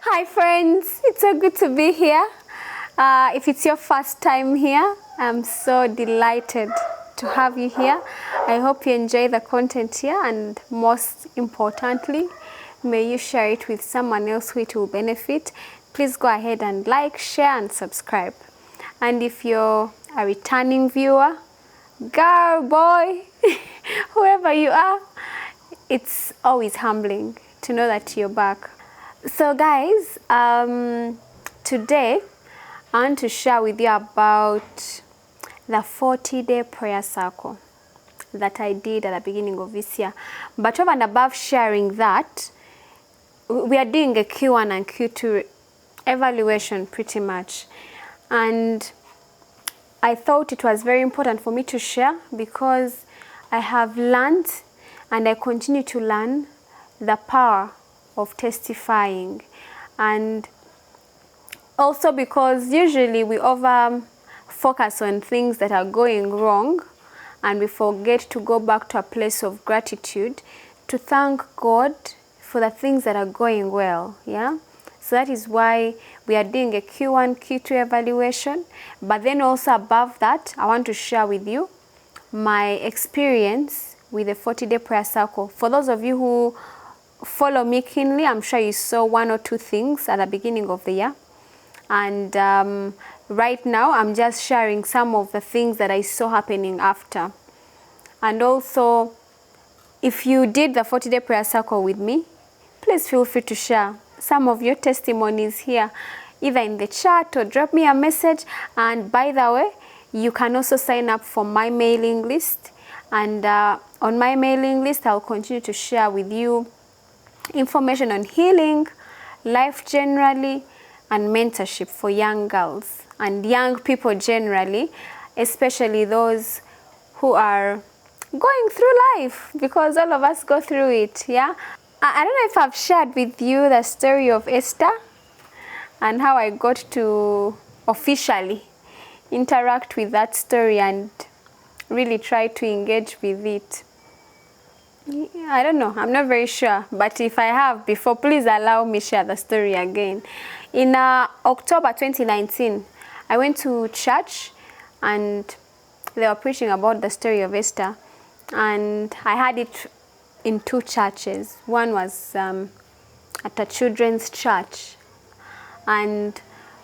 Hi friends, it's so good to be here. If it's your first time here, I'm so delighted to have you here. I hope you enjoy the content here, and most importantly, may you share it with someone else who it will benefit. Please go ahead and like, share and subscribe. And if you're a returning viewer, girl, boy, whoever you are, it's always humbling to know that you're back. So guys, today I want to share with you about the 40-day prayer circle that I did at the beginning of this year. But over and above sharing that, we are doing a Q1 and Q2 evaluation pretty much. And I thought it was very important for me to share because I have learned and I continue to learn the power of testifying, and also because usually we over focus on things that are going wrong and we forget to go back to a place of gratitude to thank God for the things that are going well. Yeah, so that is why we are doing a Q1 Q2 evaluation. But then also above that, I want to share with you my experience with the 40-day prayer circle. For those of you who follow me keenly, I'm sure you saw one or two things at the beginning of the year. And right now, I'm just sharing some of the things that I saw happening after. And also, if you did the 40-day prayer circle with me, please feel free to share some of your testimonies here, either in the chat or drop me a message. And by the way, you can also sign up for my mailing list. And on my mailing list, I'll continue to share with you information on healing, life generally, and mentorship for young girls and young people generally, especially those who are going through life, because all of us go through it. Yeah, I don't know if I've shared with you the story of Esther and how I got to officially interact with that story and really try to engage with it. I don't know, I'm not very sure, but if I have before, please allow me share the story again. In October 2019, I went to church and they were preaching about the story of Esther, and I had it in two churches. One was at a children's church, and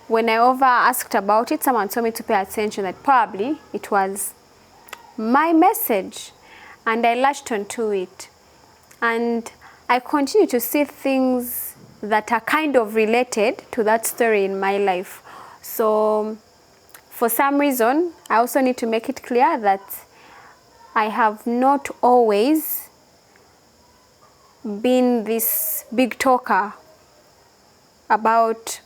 when I asked about it, someone told me to pay attention, that probably it was my message. And I latched onto it. And I continue to see things that are kind of related to that story in my life. So for some reason, I also need to make it clear that I have not always been this big talker about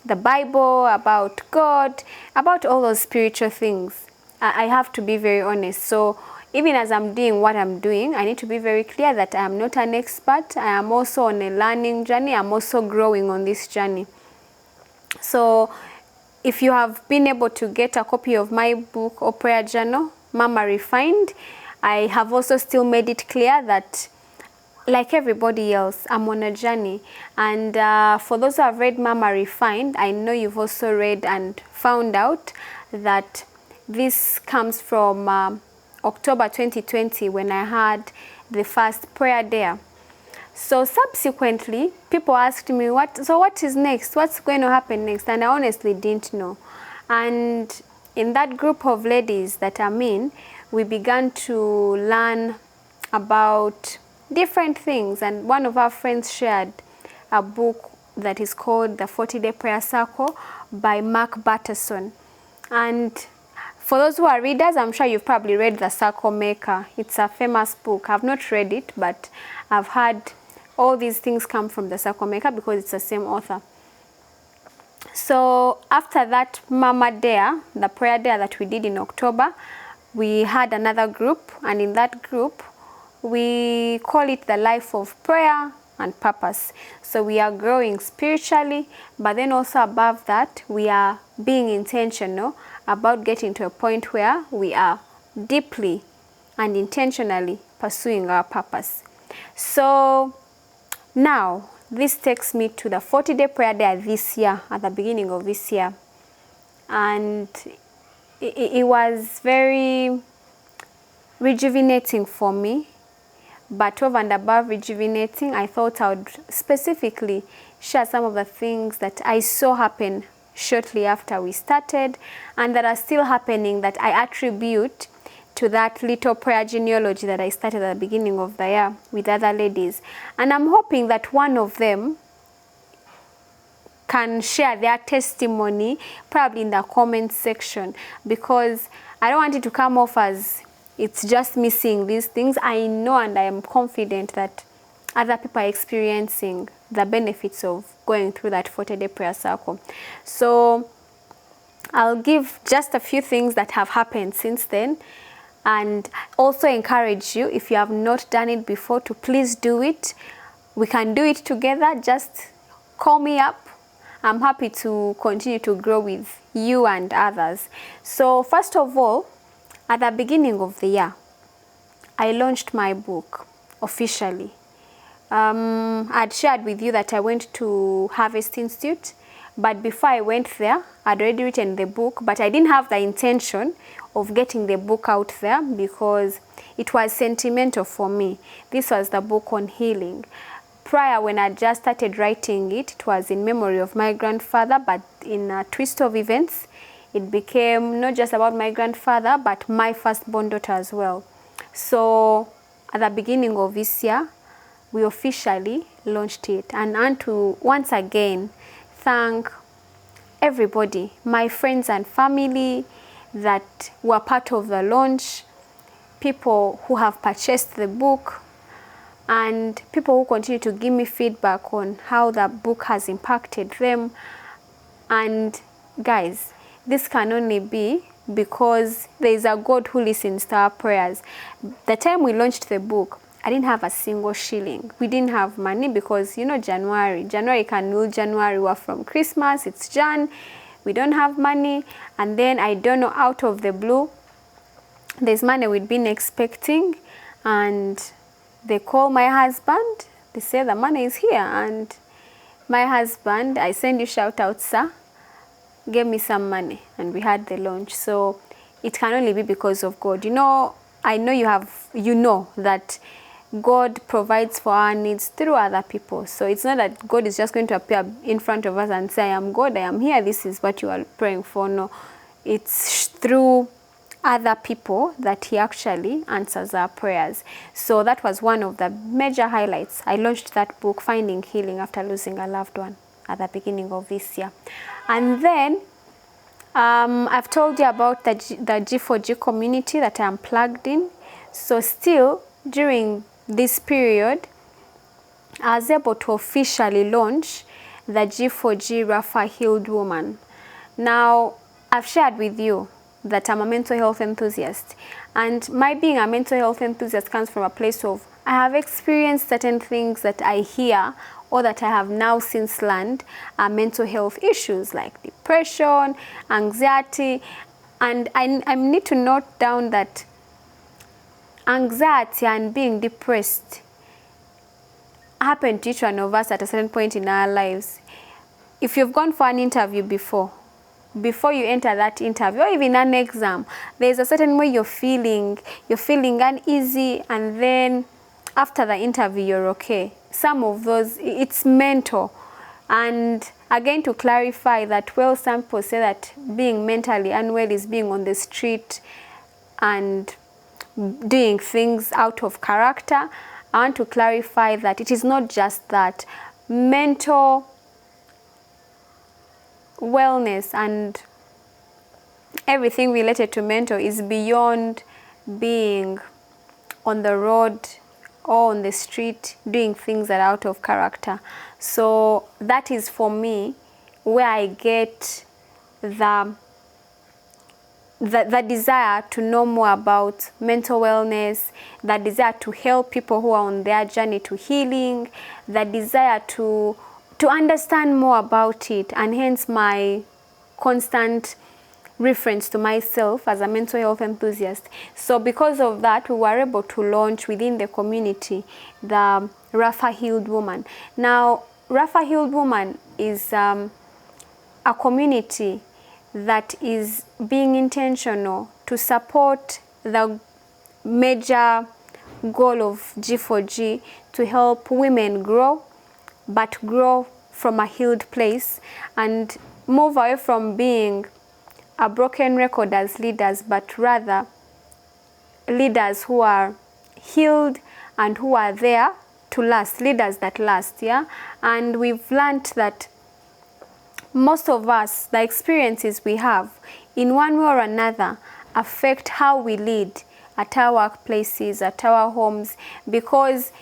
the Bible, about God, about all those spiritual things. I have to be very honest. So even as I'm doing what I'm doing, I need to be very clear that I am not an expert. I am also on a learning journey. I'm also growing on this journey. So if you have been able to get a copy of my book or prayer journal, Mama Refined, I have also still made it clear that, like everybody else, I'm on a journey. And for those who have read Mama Refined, I know you've also read and found out that this comes from October 2020, when I had the first prayer there. So subsequently, people asked me, what is next? What's going to happen next? And I honestly didn't know. And in that group of ladies that I'm in, we began to learn about different things. And one of our friends shared a book that is called The 40-Day Prayer Circle by Mark Batterson. And for those who are readers, I'm sure you've probably read The Circle Maker. It's a famous book. I've not read it, but I've heard all these things come from The Circle Maker because it's the same author. So after that Mama Dare, the prayer dare that we did in October, we had another group, and in that group, we call it the life of prayer and purpose. So we are growing spiritually, but then also above that, we are being intentional about getting to a point where we are deeply and intentionally pursuing our purpose. So now, this takes me to the 40-day prayer day this year, at the beginning of this year. And it was very rejuvenating for me. But over and above rejuvenating, I thought I would specifically share some of the things that I saw happen shortly after we started and that are still happening, that I attribute to that little prayer genealogy that I started at the beginning of the year with other ladies. And I'm hoping that one of them can share their testimony probably in the comment section, because I don't want it to come off as it's just me seeing these things. I know and I am confident that other people are experiencing the benefits of going through that 40-day prayer circle. So I'll give just a few things that have happened since then, and also encourage you, if you have not done it before, to please do it. We can do it together. Just call me up. I'm happy to continue to grow with you and others. So first of all, at the beginning of the year, I launched my book officially. I'd shared with you that I went to Harvest Institute, but before I went there, I'd already written the book, but I didn't have the intention of getting the book out there because it was sentimental for me. This was the book on healing. Prior, when I just started writing it, it was in memory of my grandfather, but in a twist of events, it became not just about my grandfather, but my firstborn daughter as well. So at the beginning of this year, we officially launched it. And I want to once again thank everybody, my friends and family that were part of the launch, people who have purchased the book, and people who continue to give me feedback on how the book has impacted them. And guys, this can only be because there is a God who listens to our prayers. The time we launched the book, I didn't have a single shilling. We didn't have money because, you know, January can rule January. We're from Christmas, it's Jan. We don't have money. And then I don't know, out of the blue, there's money we'd been expecting, and they call my husband. They say the money is here, and my husband, I send you shout out, sir, gave me some money, and we had the launch. So it can only be because of God. You know, I know you know that God provides for our needs through other people. So it's not that God is just going to appear in front of us and say, I am God, I am here, this is what you are praying for. No, it's through other people that he actually answers our prayers. So that was one of the major highlights. I launched that book, Finding Healing After Losing a Loved One, at the beginning of this year. And then I've told you about the G4G community that I'm plugged in. So still during this period, I was able to officially launch the G4G Rapha Healed Woman. Now, I've shared with you that I'm a mental health enthusiast, and my being a mental health enthusiast comes from a place of I have experienced certain things that I hear or that I have now since learned are mental health issues like depression, anxiety, and I need to note down that anxiety and being depressed happen to each one of us at a certain point in our lives. If you've gone for an interview before you enter that interview, or even an exam, there's a certain way you're feeling uneasy, and then after the interview you're okay. Some of those, it's mental. And again, to clarify that, well, some people say that being mentally unwell is being on the street and doing things out of character. I want to clarify that it is not just that. Mental wellness and everything related to mental is beyond being on the road or on the street doing things that are out of character. So that is for me where I get the desire to know more about mental wellness, the desire to help people who are on their journey to healing, the desire to understand more about it, and hence my constant reference to myself as a mental health enthusiast. So because of that, we were able to launch within the community the Rapha Healed Woman. Now, Rapha Healed Woman is a community that is being intentional to support the major goal of G4G, to help women grow, but grow from a healed place and move away from being a broken record as leaders, but rather leaders who are healed and who are there to last, leaders that last. Yeah, and we've learned that most of us, the experiences we have in one way or another affect how we lead at our workplaces, at our homes, because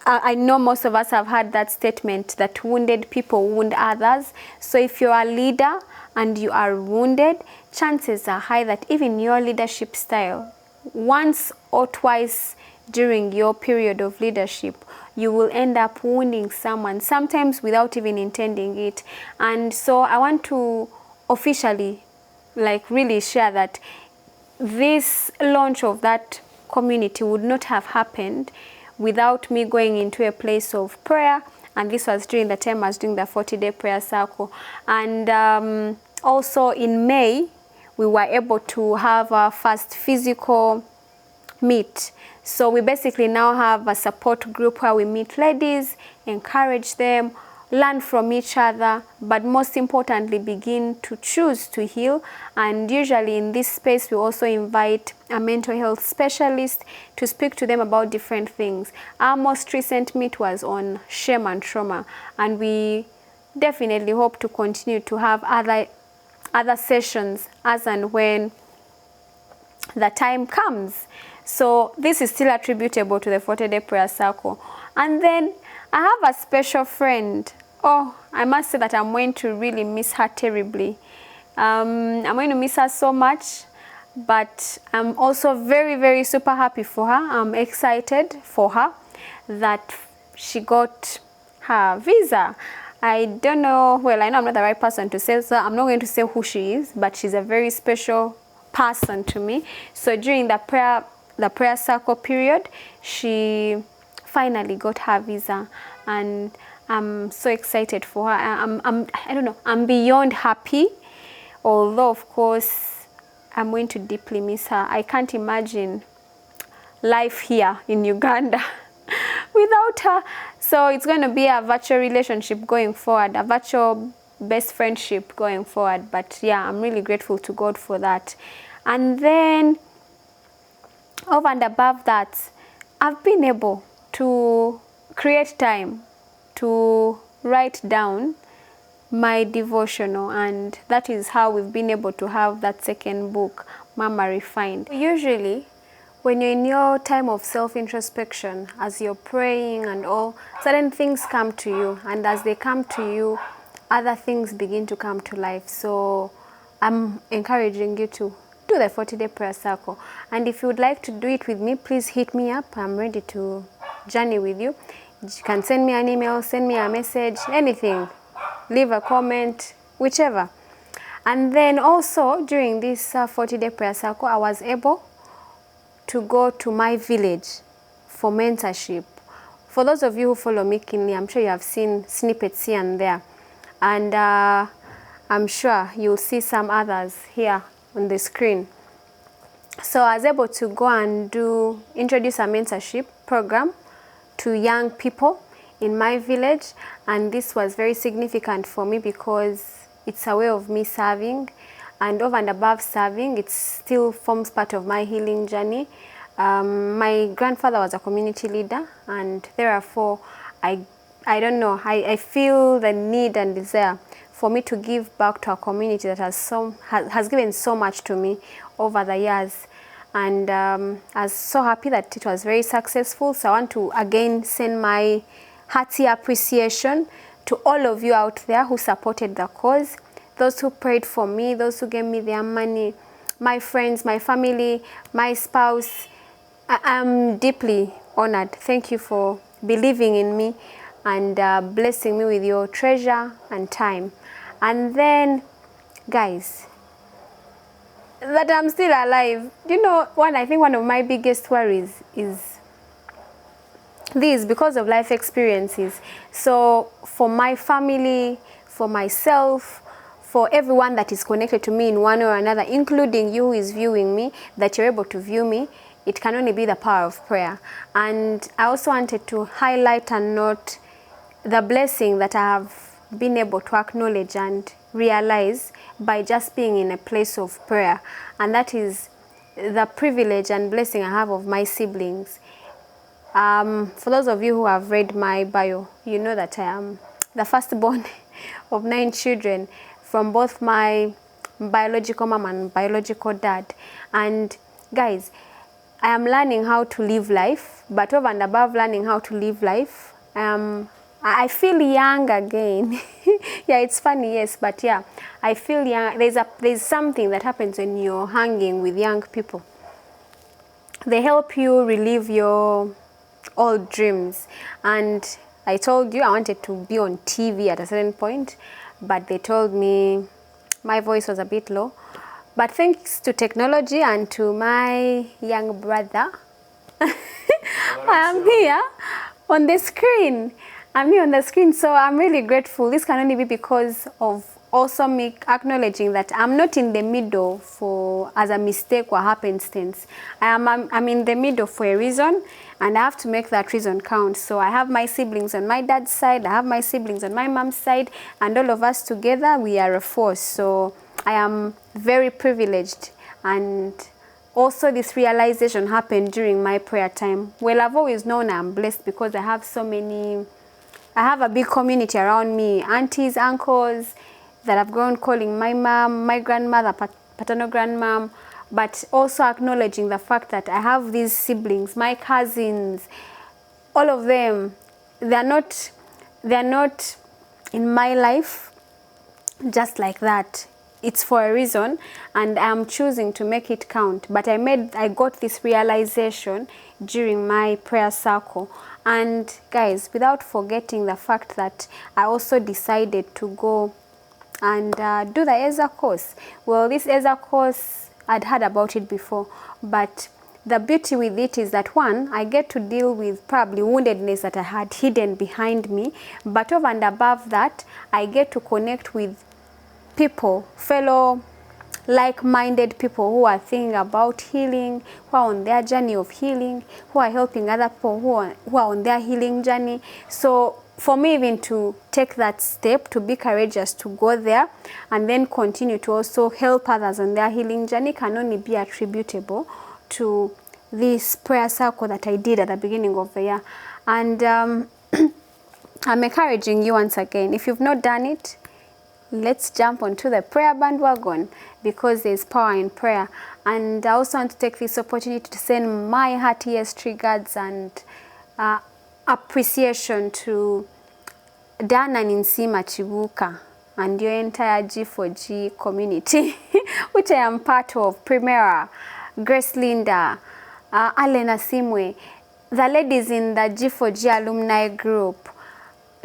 I know most of us have heard that statement that wounded people wound others. So if you're a leader and you are wounded, chances are high that even your leadership style, once or twice during your period of leadership, you will end up wounding someone, sometimes without even intending it. And so I want to officially really share that this launch of that community would not have happened without me going into a place of prayer. And this was during the time I was doing the 40-day prayer circle. And also in May, we were able to have our first physical meet. So we basically now have a support group where we meet ladies, encourage them, learn from each other, but most importantly, begin to choose to heal. And usually in this space, we also invite a mental health specialist to speak to them about different things. Our most recent meet was on shame and trauma, and we definitely hope to continue to have other sessions as and when the time comes. So this is still attributable to the 40-day prayer circle. And then I have a special friend. Oh, I must say that I'm going to really miss her terribly. I'm going to miss her so much, but I'm also very, very super happy for her. I'm excited for her that she got her visa. I don't know, well, I know I'm not the right person to say, so I'm not going to say who she is, but she's a very special person to me. So during the prayer circle period, she finally got her visa, and I'm so excited for her. I don't know, I'm beyond happy, although of course I'm going to deeply miss her. I can't imagine life here in Uganda without her. So it's going to be a virtual relationship going forward, a virtual best friendship going forward. But yeah, I'm really grateful to God for that. And then over and above that, I've been able to create time to write down my devotional, and that is how we've been able to have that second book, Mama Refined. Usually, when you're in your time of self-introspection, as you're praying and all, certain things come to you, and as they come to you, other things begin to come to life. So I'm encouraging you to do the 40-day prayer circle. And if you would like to do it with me, please hit me up. I'm ready to journey with you. You can send me an email, send me a message, anything. Leave a comment, whichever. And then also during this 40-day prayer circle, I was able to go to my village for mentorship. For those of you who follow me keenly, I'm sure you have seen snippets here and there. And I'm sure you'll see some others here on the screen. So I was able to go and introduce a mentorship program to young people in my village, and this was very significant for me because it's a way of me serving, and over and above serving, it still forms part of my healing journey. My grandfather was a community leader, and therefore I don't know, I feel the need and desire for me to give back to a community that has given so much to me over the years. And I was so happy that it was very successful. So I want to again send my hearty appreciation to all of you out there who supported the cause, those who prayed for me, those who gave me their money, my friends, my family, my spouse. I'm deeply honored. Thank you for believing in me and blessing me with your treasure and time. And then, guys, that I'm still alive. You know, I think one of my biggest worries is this because of life experiences. So for my family, for myself, for everyone that is connected to me in one way or another, including you who is viewing me, that you're able to view me, it can only be the power of prayer. And I also wanted to highlight and note the blessing that I have been able to acknowledge and realize by just being in a place of prayer. And that is the privilege and blessing I have of my siblings. For those of you who have read my bio, you know that I am the firstborn of 9 children from both my biological mom and biological dad. And guys, I am learning how to live life, but over and above learning how to live life, I feel young again. Yeah, it's funny, yes, but yeah, I feel young. There's something that happens when you're hanging with young people. They help you relive your old dreams. And I told you I wanted to be on TV at a certain point, but they told me my voice was a bit low. But thanks to technology and to my young brother, I am here on the screen. I'm here on the screen, so I'm really grateful. This can only be because of also me acknowledging that I'm not in the middle as a mistake or happenstance. I'm in the middle for a reason, and I have to make that reason count. So I have my siblings on my dad's side, I have my siblings on my mom's side, and all of us together, we are a force. So I am very privileged, and also this realization happened during my prayer time. Well, I've always known I'm blessed because I have a big community around me, aunties, uncles, that I've grown calling my mom, my grandmother, paternal grandmom, but also acknowledging the fact that I have these siblings, my cousins, all of them, they're not in my life just like that. It's for a reason, and I'm choosing to make it count. But I got this realization during my prayer circle. And guys, without forgetting the fact that I also decided to go and do the EZA course. Well, this EZA course, I'd heard about it before, but the beauty with it is that, one, I get to deal with probably woundedness that I had hidden behind me, but over and above that, I get to connect with people, fellow like-minded people who are thinking about healing, who are on their journey of healing, who are helping other people who are on their healing journey. So for me even to take that step, to be courageous, to go there and then continue to also help others on their healing journey can only be attributable to this prayer circle that I did at the beginning of the year. And I'm encouraging you once again, if you've not done it, let's jump onto the prayer bandwagon, because there's power in prayer. And I also want to take this opportunity to send my heartiest regards and appreciation to Dana Ninsima Chibuka and your entire G4G community, which I am part of. Primera, Grace Linda, Alena Simwe, the ladies in the G4G alumni group.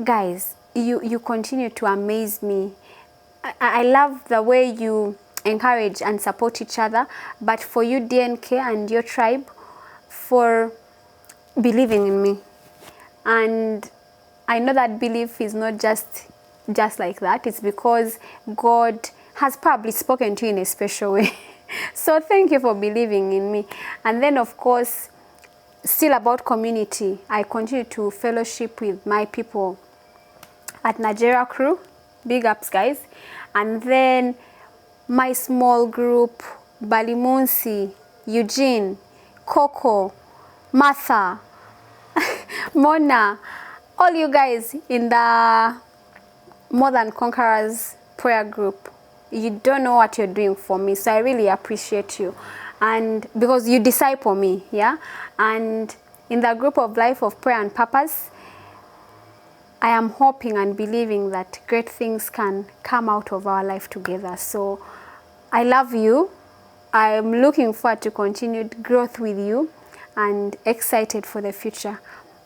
Guys, you continue to amaze me. I love the way you encourage and support each other, but for you, DNK, and your tribe, for believing in me. And I know that belief is not just like that. It's because God has probably spoken to you in a special way. So thank you for believing in me. And then, of course, still about community, I continue to fellowship with my people at Nigeria Crew. Big ups, guys. And then my small group, Balimunsi, Eugene, Coco, Martha, Mona, all you guys in the More Than Conquerors prayer group. You don't know what you're doing for me, so I really appreciate you. And because you disciple me, yeah? And in the group of Life of Prayer and Purpose, I am hoping and believing that great things can come out of our life together. So I love you. I'm looking forward to continued growth with you and excited for the future.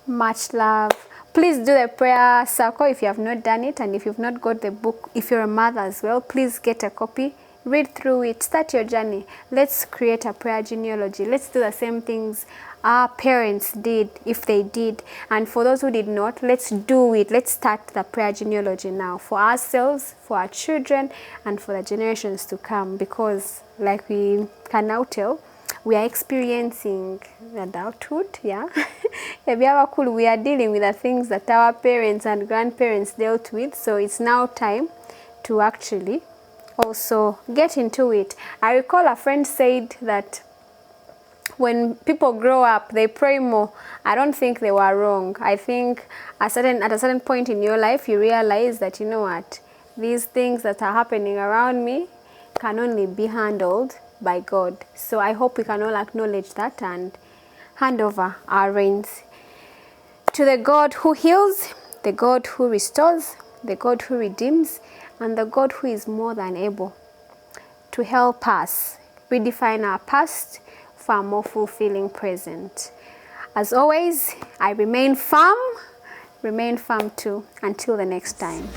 Much love. Please do the prayer circle if you have not done it, and if you've not got the book, if you're a mother as well, please get a copy, read through it, start your journey. Let's create a prayer genealogy. Let's do the same things our parents did, if they did. And for those who did not, let's do it. Let's start the prayer genealogy now for ourselves, for our children, and for the generations to come. Because like we can now tell, we are experiencing adulthood, yeah. We are dealing with the things that our parents and grandparents dealt with. So it's now time to actually also get into it. I recall a friend said that when people grow up, they pray more. I don't think they were wrong. I think at a certain point in your life, you realize that, you know what, these things that are happening around me can only be handled by God. So I hope we can all acknowledge that and hand over our reins to the God who heals, the God who restores, the God who redeems, and the God who is more than able to help us redefine our past for a more fulfilling present. As always, I remain firm too. Until the next time.